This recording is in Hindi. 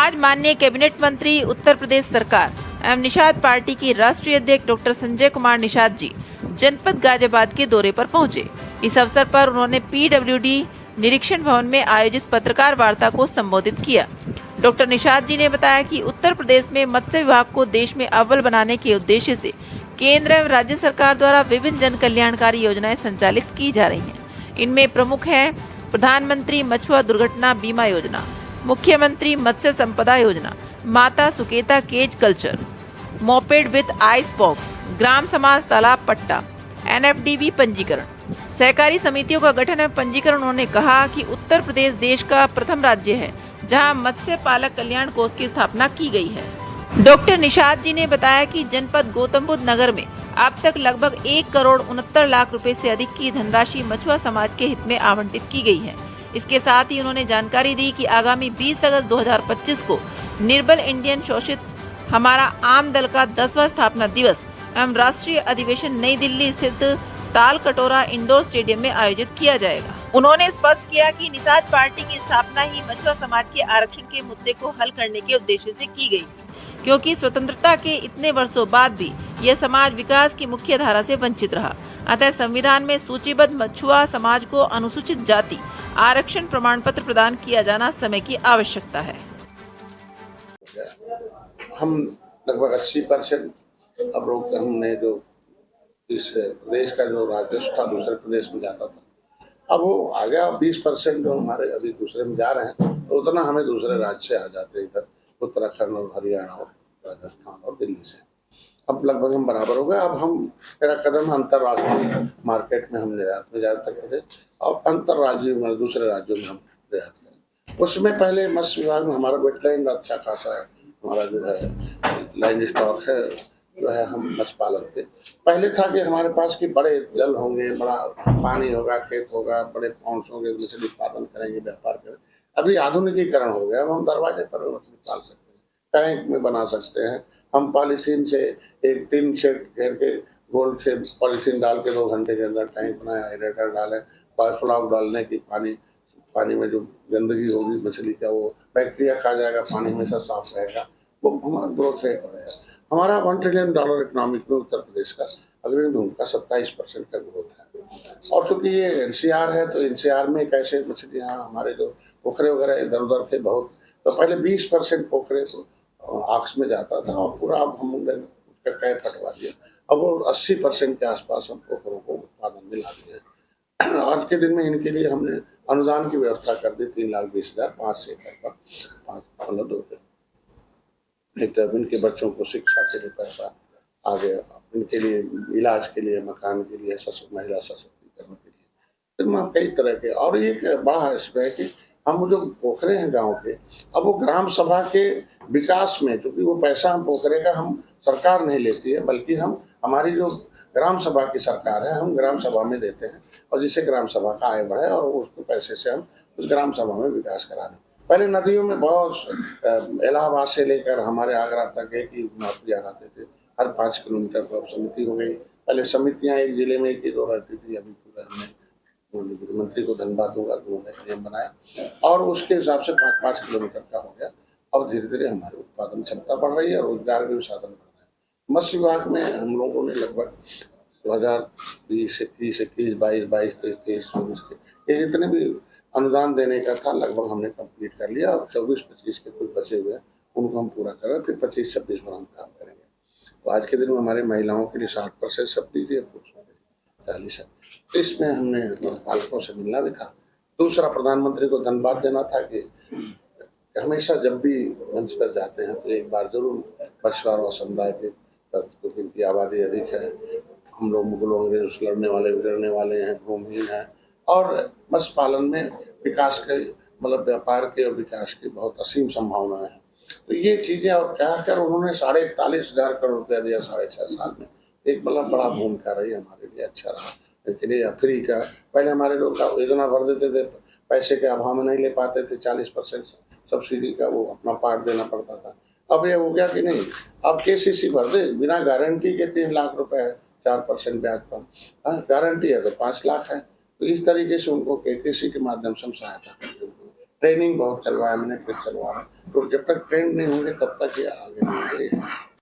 आज माननीय कैबिनेट मंत्री उत्तर प्रदेश सरकार एवं निषाद पार्टी की राष्ट्रीय अध्यक्ष डॉक्टर संजय कुमार निषाद जी जनपद गाजियाबाद के दौरे पर पहुंचे। इस अवसर पर उन्होंने पीडब्ल्यूडी निरीक्षण भवन में आयोजित पत्रकार वार्ता को संबोधित किया। डॉक्टर निषाद जी ने बताया कि उत्तर प्रदेश में मत्स्य विभाग को देश में अव्वल बनाने के उद्देश्य से केंद्र एवं राज्य सरकार द्वारा विभिन्न जन कल्याणकारी योजनाएं संचालित की जा रही हैं। इनमें प्रमुख है प्रधानमंत्री मछुआ दुर्घटना बीमा योजना, मुख्यमंत्री मत्स्य संपदा योजना, माता सुकेता cage culture, moped with ice box, ग्राम समाज तालाब पट्टा, एनएफडीबी पंजीकरण, सहकारी समितियों का गठन एवं पंजीकरण। उन्होंने कहा कि उत्तर प्रदेश देश का प्रथम राज्य है जहां मत्स्य पालक कल्याण कोष की स्थापना की गई है। डॉक्टर निषाद जी ने बताया कि जनपद गौतम बुद्ध नगर में अब तक लगभग 1,69,00,000 रुपए से अधिक की धनराशि मछुआ समाज के हित में आवंटित की गई है। इसके साथ ही उन्होंने जानकारी दी कि आगामी 20 अगस्त 2025 को निर्बल इंडियन शोषित हमारा आम दल का 10वां स्थापना दिवस एवं राष्ट्रीय अधिवेशन नई दिल्ली स्थित ताल कटोरा इंडोर स्टेडियम में आयोजित किया जाएगा। उन्होंने स्पष्ट किया कि निषाद पार्टी की स्थापना ही मछुआ समाज के आरक्षण के मुद्दे को हल करने के उद्देश्य से की गई, क्योंकि स्वतंत्रता के इतने वर्षों बाद भी यह समाज विकास की मुख्य धारा से वंचित रहा। अतः संविधान में सूचीबद्ध मछुआ समाज को अनुसूचित जाति आरक्षण प्रमाण पत्र प्रदान किया जाना समय की आवश्यकता है। हम लगभग 80% अब रोक हमने जो इस प्रदेश का जो राजस्व था दूसरे प्रदेश में जाता था, अब वो आ गया। 20% जो हमारे अभी दूसरे में जा रहे हैं तो उतना हमें दूसरे राज्य से आ जाते हैं, इधर उत्तराखंड और हरियाणा और राजस्थान और दिल्ली से। अब लगभग हम बराबर हो गए। अब हम मेरा कदम अंतर्राष्ट्रीय मार्केट में हम निर्यात में ज़्यादा करते थे और अंतर्राज्यीय में दूसरे राज्यों में हम निर्यात करें। उसमें पहले मत्स्य विभाग में हमारा वेटलैंड अच्छा खासा है, हमारा जो है लाइन स्टॉक है, जो है हम मत्स्य पालन थे। पहले था कि हमारे पास कि बड़े जल होंगे, बड़ा पानी होगा, खेत होगा, बड़े पॉन्ड्स होंगे, मछली उत्पादन करेंगे, व्यापार करें। अभी आधुनिकीकरण हो गया, हम दरवाजे पर मछली पाल सकते हैं, टैंक में बना सकते हैं। हम पॉलीथीन से एक टिन शेड घेर के गोल से पॉलीथीन डाल के 2 घंटे के अंदर टैंक बनाया, एरेटर डाले, बायोफ्लॉक डालने की पानी में जो गंदगी होगी मछली का वो बैक्टीरिया खा जाएगा, पानी हमेशा साफ रहेगा, वो हमारा ग्रोथ रेट बढ़ेगा। हमारा $1 ट्रिलियन इकोनॉमिक में उत्तर प्रदेश का अग्रणी में उनका 27% का ग्रोथ है। और चूंकि ये एनसीआर है तो एनसीआर में कैसे मछलियाँ हमारे जो पोखरे वगैरह इधर उधर थे बहुत, तो पहले 20% पोखरे तो आक्स में जाता था और पूरा अब हमने उसका कैप हटवा दिया। अब वो 80% के आसपास हम पोखरों को उत्पादन में ला दिया है। आज के दिन में इनके लिए हमने अनुदान की व्यवस्था कर दी, 3,20,000 5 से 5 एक तरफ इनके बच्चों को शिक्षा के लिए पैसा आ गया, इनके लिए इलाज के लिए, मकान के लिए, महिला सशक्तिकरण के लिए, तो कई तरह के। और एक बड़ा इसमें है कि हम जो पोखरे हैं गांव के, अब वो ग्राम सभा के विकास में, क्योंकि वो पैसा हम पोखरे का हम सरकार नहीं लेती है, बल्कि हम हमारी जो ग्राम सभा की सरकार है, हम ग्राम सभा में देते हैं और जिससे ग्राम सभा का आय बढ़े और उसके पैसे से हम उस ग्राम सभा में विकास कराने। पहले नदियों में बहुत इलाहाबाद से लेकर हमारे आगरा तक एक ही नौकरियाँ रहते थे, हर 5 किलोमीटर पर समिति हो गई। पहले समितियाँ एक जिले में 1 ही 2 रहती थी, अभी पूरा हमने मंत्री को धन्यवाद दूंगा कि उन्होंने नियम बनाया और उसके हिसाब से 5-5 किलोमीटर का हो गया। अब धीरे धीरे हमारी उत्पादन क्षमता बढ़ रही है, रोजगार के भी साधन बढ़ रहे हैं। मत्स्य विभाग में हम लोगों ने लगभग 2020, 21, 22, 23, 24 के ये जितने भी अनुदान देने का था लगभग हमने कंप्लीट कर लिया और 24-25 के कुछ बचे हुए हैं उनको हम पूरा करें, फिर 25-26 में हम काम करेंगे। तो आज के दिन में हमारी महिलाओं के लिए 60% सब्सिडी है, पुरुषों के लिए 40 है। तो इसमें हमने पालकों से मिलना भी था। दूसरा, प्रधानमंत्री को धन्यवाद देना था कि हमेशा जब भी मंच पर जाते हैं तो एक बार जरूर मछुआरा समुदाय के क्योंकि इनकी आबादी अधिक है, हम लोग मुगलों अंग्रेजों से लड़ने वाले गुजरने वाले हैं, भूमिहीन हैं और मत्स्य पालन में विकास के मतलब व्यापार के और विकास की बहुत असीम संभावनाएं हैं। तो ये चीज़ें और क्या कर उन्होंने 41,500 करोड़ रुपया दिया 6.5 साल में, एक मतलब बड़ा भूमिका रही हमारे लिए, अच्छा रहा। लेकिन ये फ्री का पहले हमारे लोग योजना भर देते थे, पैसे के अभाव में नहीं ले पाते थे, 40% सब्सिडी का वो अपना पार्ट देना पड़ता था। अब ये हो गया कि नहीं, अब केसीसी भर दे बिना गारंटी के 3 लाख रुपए है, 4% ब्याज पर, गारंटी है तो 5 लाख है। तो इस तरीके से उनको केसीसी के माध्यम से हम सहायता करके ट्रेनिंग बहुत चलवाया मैंने, फिर चलवा रहा हूं। तो जब तक ट्रेंड नहीं होंगे तब तक ये आगे नहीं बढ़ेगा।